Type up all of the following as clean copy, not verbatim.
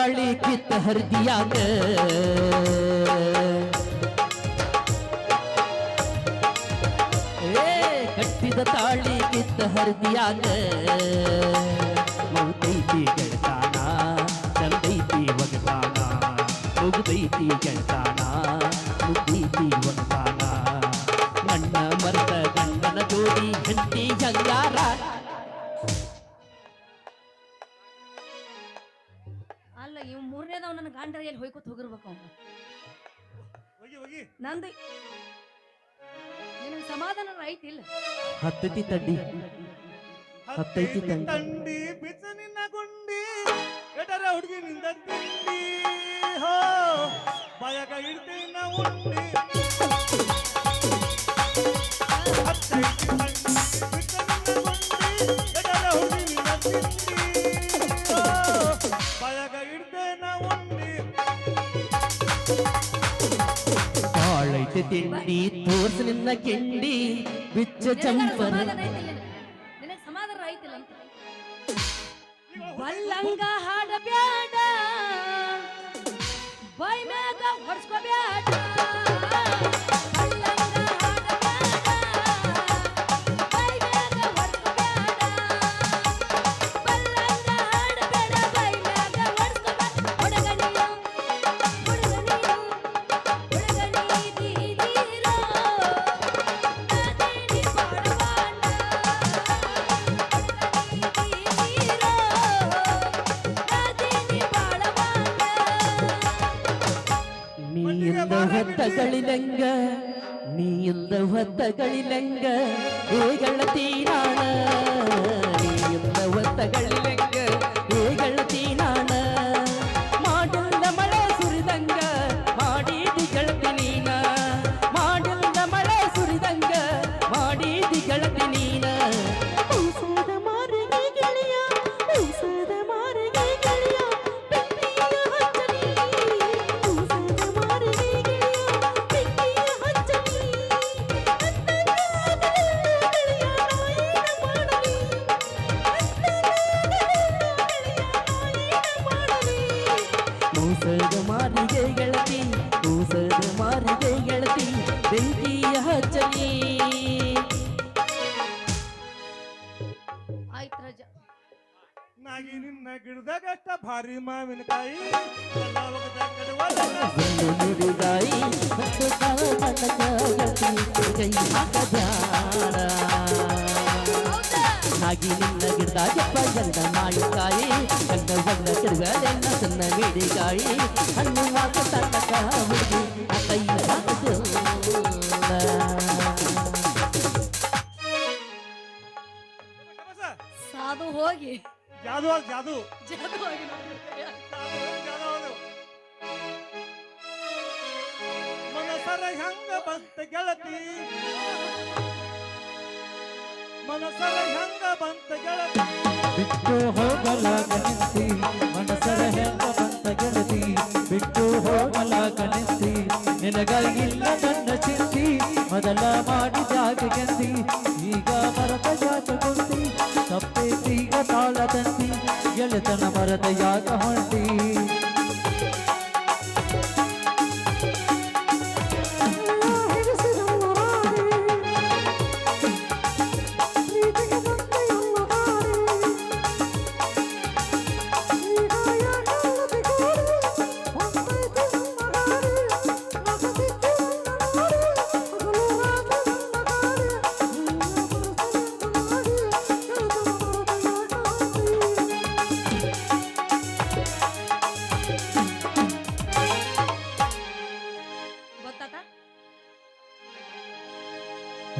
ತಾಳಿ ಕಿತ್ತ ಹರ್ದಿಯಾಗ ಕಟ್ಟಿದ ತಾಳಿ ಕಿತ್ತ ಹರ್ದಿಯಾಗ ಮುಗ್ದೈತಿ ಗೆಳತಾನ ಚಂದೈತಿ ಒಗತಾನ ಮುಗ್ದೈತಿ ಗೆಳತಾನ ಮುಗ್ದೈತಿ ಒಗತಾನ ನನ್ನ ಮರ್ತ ಗಂಡನ ಜೋಡಿ ಹೆಂಡತಿ ಹಂಗಾರ ಅಲ್ಲ ಇವ್ ಮೂರನೇದವ್ ನನ್ನ ಗಂಡ ಎಲ್ಲಿ ಹೋಯ್ಕೊತ ಹೋಗಿರ್ಬೇಕು ಅವ್ನು ನಂದು ನಿನಗೆ ಸಮಾಧಾನ ಐತಿಲ್ಲ ಹತ್ತೈತಿ ತಡ್ಡಿ ಹತ್ತೈತಿ ತಂಡಿ ಬಿಚ್ಚ ನಿನ್ನ ಗುಂಡಿ ಎಟರ ಹುಡುಗಿ ನಿಂದ ತಿಂಡಿ ಹೋ ಬಾಯಾಗ ಇಡ್ತೀನಿ ನಾ ಉಂಡಿ ಹತ್ತೈತಿ ತಂಡಿ ಬಿಚ್ಚ ನಿನ್ನ ಗುಂಡಿ ಎಟರ ಹುಡುಗಿ ನಿಂದ ತಿಂಡಿ ಹೋ ಬಾಯಾಗ ಇಡ್ತೀನಿ ನಾ ಉಂಡಿ ಬಾಳೈತೆ ತಿಂಡಿ ತೋರ್ಸ ನಿನ್ನ ಕಿಂಡಿ ಬಿಚ್ಚ ಚಂಪರ ನಿನಗೆ ಸಮಾಧಾನ ಐತಿಲ್ಲ ಅಂತ ಬಲ್ಲಂಗ ಹಾಡಬ್ಯಾಡ ಬೈ ಮ್ಯಾಗ ಹೊಡ್ಸ್ಕೋಬ್ಯಾಡ ಹೊತ್ತಗಳಿಲಂಗ ನೀಯಿಂದ ಹೊತ್ತಗಳಿಲಂಗ ಹೇಗಳತಿ ನಾಣ ನೀಯಿಂದ ಹೊತ್ತಗಳಿಲಂಗ ಹೇಗಳತಿ ನಾಣ ಮಾಡಿಲ್ಲ ಮಳೆ ಸುರಿದಂಗ ಮಾಡಿದಿ ಗೆಳತಿ ನೀನ ಮಾಡಿಲ್ಲ ಮಳೆ ಸುರಿದಂಗ ಮಾಡಿದಿ ಗೆಳತಿ ನೀನ ಊಸದ ಮಾರಿಗೆ ಗೆಳೆಯ ಊಸದ ಮಾರಿಗೆ ಗೆಳೆಯ ಊಸದ ಮಾರಿಗೆ ಗೆಳತಿ ಊಸದ ಮಾರಿಗೆ ಗೆಳತಿ ಬೆಂಕಿಯ ಹಚ್ಚಲಿ ಆಯ್ತು ರಜ ನಾಗಿ ನಿನ್ನ ಗಿಡದಾಗಷ್ಟ ಭಾರಿ ಮಾವಿನಕಾಯಿ ಎಲ್ಲ ಒಗದ ಒಂದು ನುಡಿಗಾಯಿ ಮತ್ತು ಕೈ ಹಾಕದ್ಯಾಡ ನಾಗಿ ನಿನ್ನ ಗಿಡದಾಗಪ್ಪ ಎಲ್ಲ ಮಾವಿನಕಾಯಿ ಗಂಡ ಬಂದ ಕೆಡಗಲೆಲ್ಲ ಸಣ್ಣ ಮಿಡಿಗಾಯಿ ಹಣ್ಣು ಹಾಕ ತನಕ ಹುಡುಗಿ ಕೈ ಸಾಧು ಹೋಗಿ ಜಾದು ಜಾದು ಜಾದು ಹೋಗಿ ಮನಸರ ಹೆಂಗ ಬಂತ ಗೆಳತಿ ಮನಸರ ಹೆಂಗ ಬಂತ ಗೆಳತಿ ಬಿಟ್ಟು ಹೋಗಲಾಗನಿಸಿ ಮನಸರ ಹೆಂಗ ಬಂತ ಗೆಳತಿ ಬಿಟ್ಟು ಹೋಗಲಾಗನಿಸಿ ನಿನಗಾಗಿಲ್ಲ ನನ್ನ ಚಿಂತಿ ಮೊದಲ ಮಾಡಿದಾಗ ಗೆಂದಿ ಈಗ ಮರದ ಯಾಕ ಗುಂತಿ ತಪ್ಪೇತೀಗ ತಾಳ ತಂದಿ ಗೆಳೆತನ ಮರದ ಯಾಕ ಹೊಂಟಿ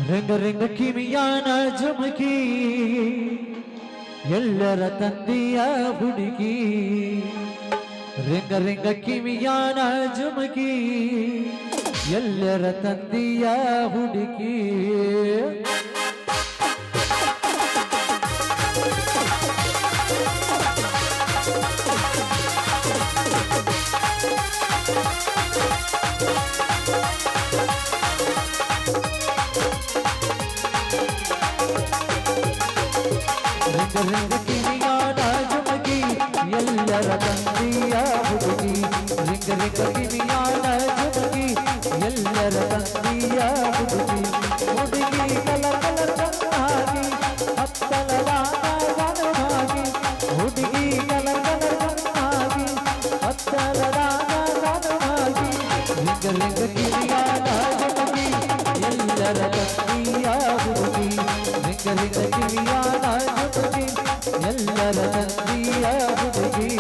ರಿಂಗ ರಿಂಗ ಕಿವಿಯಾನ ಜುಮಕಿ ಎಲ್ಲರ ತಂದೆಯ ಹುಡುಗಿ ರಿಂಗ ರಿಂಗ ಕಿವಿಯಾನ ಜುಮಕಿ ಎಲ್ಲರ ತಂದೆಯ ಹುಡುಗಿ ಕಿವಿಯಾನ ಜುಮಕಿ ಎಲ್ಲರ ತಂದೆಯ ರೆಂಗ ಕಿವಿಯಾನ ಜುಮುಕಿ ಎಲ್ಲರ ತಂದಿಯ ಹುಡುಗಿ ಹುಡುಗಿ ಕಲರ್ ಕಲರ್ ಕಣ್ಣಾಗಿ ಹತ್ತಲದಾನ ಗಣವಾಗಿ ಹುಡುಗಿ ಕಲರ್ ಕಲರ್ ಕಣ್ಣಾಗಿ ಹತ್ತಲದಾನ ಗಣವಾಗಿ ರೆಂಗ ರೆಂಗ ಕಿವಿಯಾನ ಜುಮುಕಿ ಎಲ್ಲರ ತಂದಿಯ ಹುಡುಗಿ ರೆಂಗ ರೆಂಗ ಕಿವಿಯಾನ ಜುಮುಕಿ ಎಲ್ಲರ ತಂದಿಯ ಹುಡುಗಿ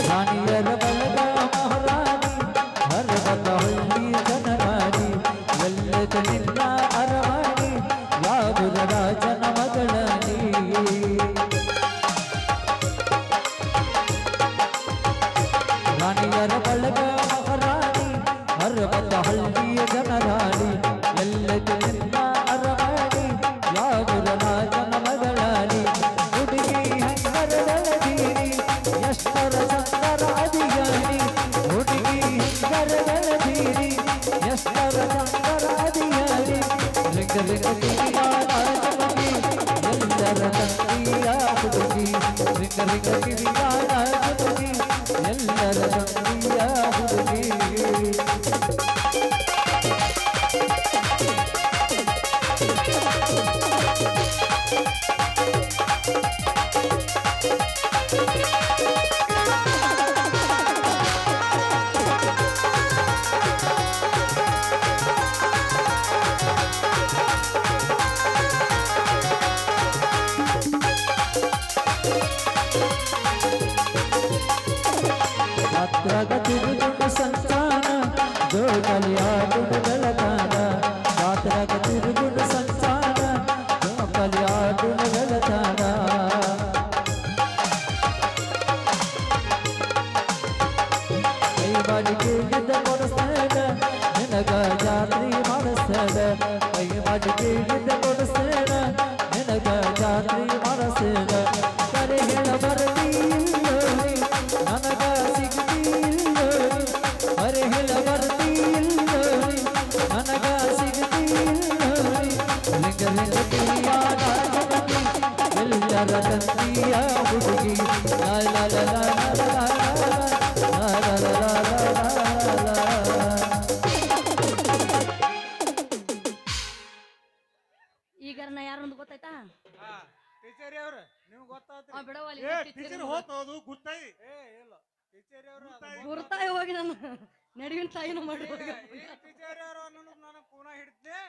ರಾಣಿಯರ ಬಳಗ ಮಹಾರಾಣಿ ಹರವದ ಹಳ್ಳಿ ಜನರಾಣಿ ಎಲ್ಲದ ನಿನ್ನ ಅರವಾಣಿ ಯಾವುದ ರಾಜನ ಮಗಳಾನಿ ರಾಣಿಯರ ಬಳಗ ಮಹಾರಾಣಿ ಹರವದ ಹಳ್ಳಿಯ ಜನರಾಣಿ ಎಲ್ಲದ ನಿನ್ನ ಅರವಾಣಿ ಯಾವುದ ರಾಜನ ಮಗಳಾನಿ ಹುಡುಗಿ ಹಂಗರದೀರಿ ಎಷ್ಟರ ಚಂದರ ಅಧಿಯಾನಿ ಹುಡುಗಿ ಹಂಗರದೀರಿ ಎಷ್ಟರ ಚಂದರ ಅಧಿಯಾನಿ ರೆಂಗ ರೆಂಗ ಕಿವಿಯಾನ ಜುಮುಕಿ ಎಲ್ಲರ ತಂದಿಯ ಹುಡುಗಿ ರೆಂಗ ರೆಂಗ ಕಿವಿಯಾನ ಜುಮುಕಿ ಎಲ್ಲರ ತಂದಿಯ ಹುಡುಗಿ ಯಾತ್ರಾಗ ತಿರುಗುಂಡ ಸಂಚಾನ ಜೋಕಲಿಯಾಡುನ ಬೆಳಗಾನ ಯಾತ್ರಾಗ ತಿರುಗುಂಡ ಸಂಚಾನ ಜೋಕಲಿಯಾಡುನ ಬೆಳಗಾನ ಕೈ ಬಾಡಿಗೆ ಯುದ್ಧ ಕೊಡಿಸ್ತಾನ ನಿನಗ ಜಾತ್ರಿ ಮಾಡಿಸ್ತಾನ ಕೈ ಬಾಡಿಗೆ ಯುದ್ಧ ಕೊಡಿಸ್ತಾನ ನಿನಗ ಜಾತ್ರಿ ಮಾಡಿಸ್ತಾನ ಕರೆ ಹೇಳ ಬರ್ತೀಲ್ಲೋ ನನಗ ಸಿಗ್ತಿಲ್ಲೋ ಕರೆ ಹೇಳ ಬರ್ತಿಲ್ಲೋ ನನಗ ಸಿಗ್ತಿಲ್ಲೋ ಲಿಂಗ ಲಿಂಗ ಕಿವಿಯಾನ ಜುಮುಕಿ ಎಲ್ಲರ ತಂದಿಯ ಹುಡುಗಿ ಲಾ ಲಾ ಲಾ ಲಾ ಲಾ ಲಾ ಲಾ ಲಾ ಲಾ. ಈಗ ನಾ ಯಾರು ಅಂತ ಗೊತ್ತಾಯ್ತಾ ಟೀಚರ್ ಅವ್ರು ನಿಮ್ಗೆ ಗೊತ್ತಾತ್ರಿ ಬಿಡವಲ್ಲಿ ಟೀಚರ್ ಹೋತೋದು ಗುತ್ತಾಯಿ ಇಲ್ಲ ಟೀಚರ್ ಅವರು ಗುರ್ತಾಯಿ ಹೋಗಿ ನಾನು ನಡುವಿನ ತಾಯಿನೂ ಮಾಡಿ ಟೀಚರ್ ಅವರು ಅನ್ನೋದು ನಾನು ಕೂನ ಹಿಡ್ದೆ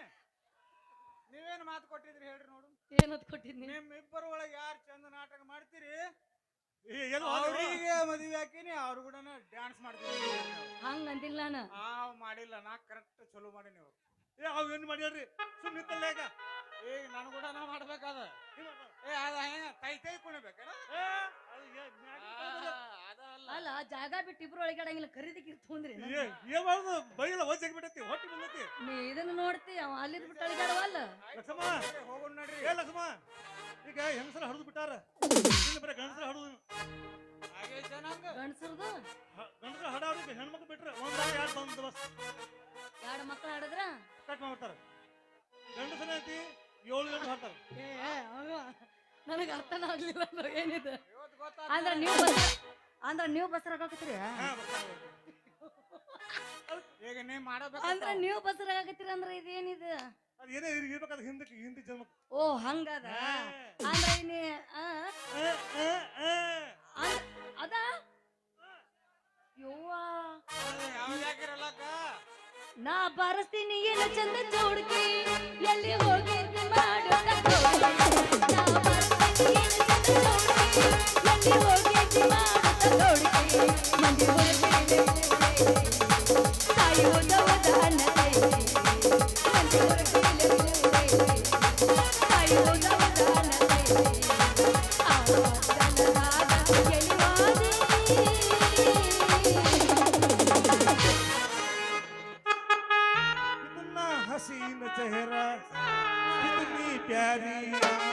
ನೀವೇನು ಮಾತು ಕೊಟ್ಟಿದ್ರಿ ಹೇಳ್ರಿ ನೋಡು ಏನತ್ ಕೊಟ್ಟಿದ್ನಿ ನಿಮ್ಮಿಬ್ಬರ ಒಳಗೆ ಯಾರು ಚಂದ ನಾಟಕ ಮಾಡ್ತೀರಿ ಅವರಿಗೆ ಮದುವೆ ಹಾಕಿನಿ ಅವ್ರು ಕೂಡ ಡ್ಯಾನ್ಸ್ ಮಾಡ್ತೀವಿ ಹಂಗ ಅಂದಿಲ್ಲ ನಾನು ಮಾಡಿಲ್ಲ ನಾ ಕರೆಕ್ಟ್ ಚಲೋ ಮಾಡಿ ನೀವು ಅವ್ ಏನ್ ಮಾಡ್ಯಾರ್ರಿ ಸುಮ್ಮಿತ್ತಲ್ಲ ಈಗ ಈಗ ನಾನು ಕೂಡ ಮಾಡ್ಬೇಕಾದ ಅದ ತೈ ತೈ ಕುಣಿಬೇಕ ಅಲ್ಲ ಜಾಗ ಬಿಟ್ಟು ಇಬ್ರು ಒಳಗಾಡಂಗಿಲ್ಲ ಖರೀದಿ ತೊಂದ್ರಿ ಏನ್ ಮಾಡುದು ಬೈಲ್ಲ ವಜ್ಜಾಗಿ ಬಿಟ್ಟತಿ ಹೊಟ್ಟಿ ಬಂದತಿ ನೀ ಇದನ್ನ ನೋಡ್ತಿ ಅವ ಅಲ್ಲಿದ್ ಬಿಟ್ಟು ಅಳಿಗಾಡವಲ್ಲ ಲಕ್ಷ್ಮ ಹೋಗೋಣ ನೋಡ್ರಿ ಲಕ್ಷ್ಮ ಈಗ ಹೆಂಗಸರ ಹರಿದು ಬಿಟ್ಟಾರ ಬರೀ ಗಂಡಸರ ಹರಿದು ಗಂಡಸರ್ದು ಗಂಡಸರ ಹಡವ್ರಿಗೆ ಹೆಣ್ಮಕ್ಳು ಬಿಟ್ರೆ ಒಂದ್ ಎರಡು ಬಂದು ಬಸ್ ಎರಡು ಮಕ್ಳು ಹಾಡಿದ್ರ ಕಟ್ ಮಾಡ್ಬಿಡ್ತಾರ ಗಂಡಸರ ಐತಿ 7 ಗಂಟೆ ಹಾಡ್ತಾರ ನನಗೆ ಅರ್ಥನ ಆಗ್ಲಿಲ್ಲ ಏನಿದೆ ಅಂದ್ರ ನೀವು ಬಸರಾಗತ್ತೀರಿ ಈಗ ನೀವ್ ಮಾಡಬೇಕು ಅಂದ್ರ ನೀವು ಬಸರಾಗತ್ತೀರಿ ಅಂದ್ರ ಇದೇನಿದೆ ಅದು ಏನೇ ಇರ್ಬೇಕಾದ್ರೆ ಹಿಂದಿ ಜನ್ಮ ಓ ಹಂಗದ ಅಂದ್ರ ಇನ್ನೇ ಅದ ಯವ್ವಾ ನಾ ಬಾರಿಸ್ತೀನಿ ಏನು ಚಂದ ಚೌಡ್ಕಿ ಎಲ್ಲಿ ಹೋಗಿ ಮಾಡು ನಾ ಬಾರಿಸ್ತೀನಿ ಏನು ಚಂದ ಚೌಡ್ಕಿ ಎಲ್ಲಿ ಹೋಗಿ ಮಾಡು ಚೌಡ್ಕಿ ಮಂದಿ ಹೊರಗೆ ತಾಯಿ ಹೋದ ಅನ್ನ ಮಂದಿ ಹೊರಗೆ ತಾಯಿ ಹೋದ ಅನ್ನ ಪ್ಯಾರಿ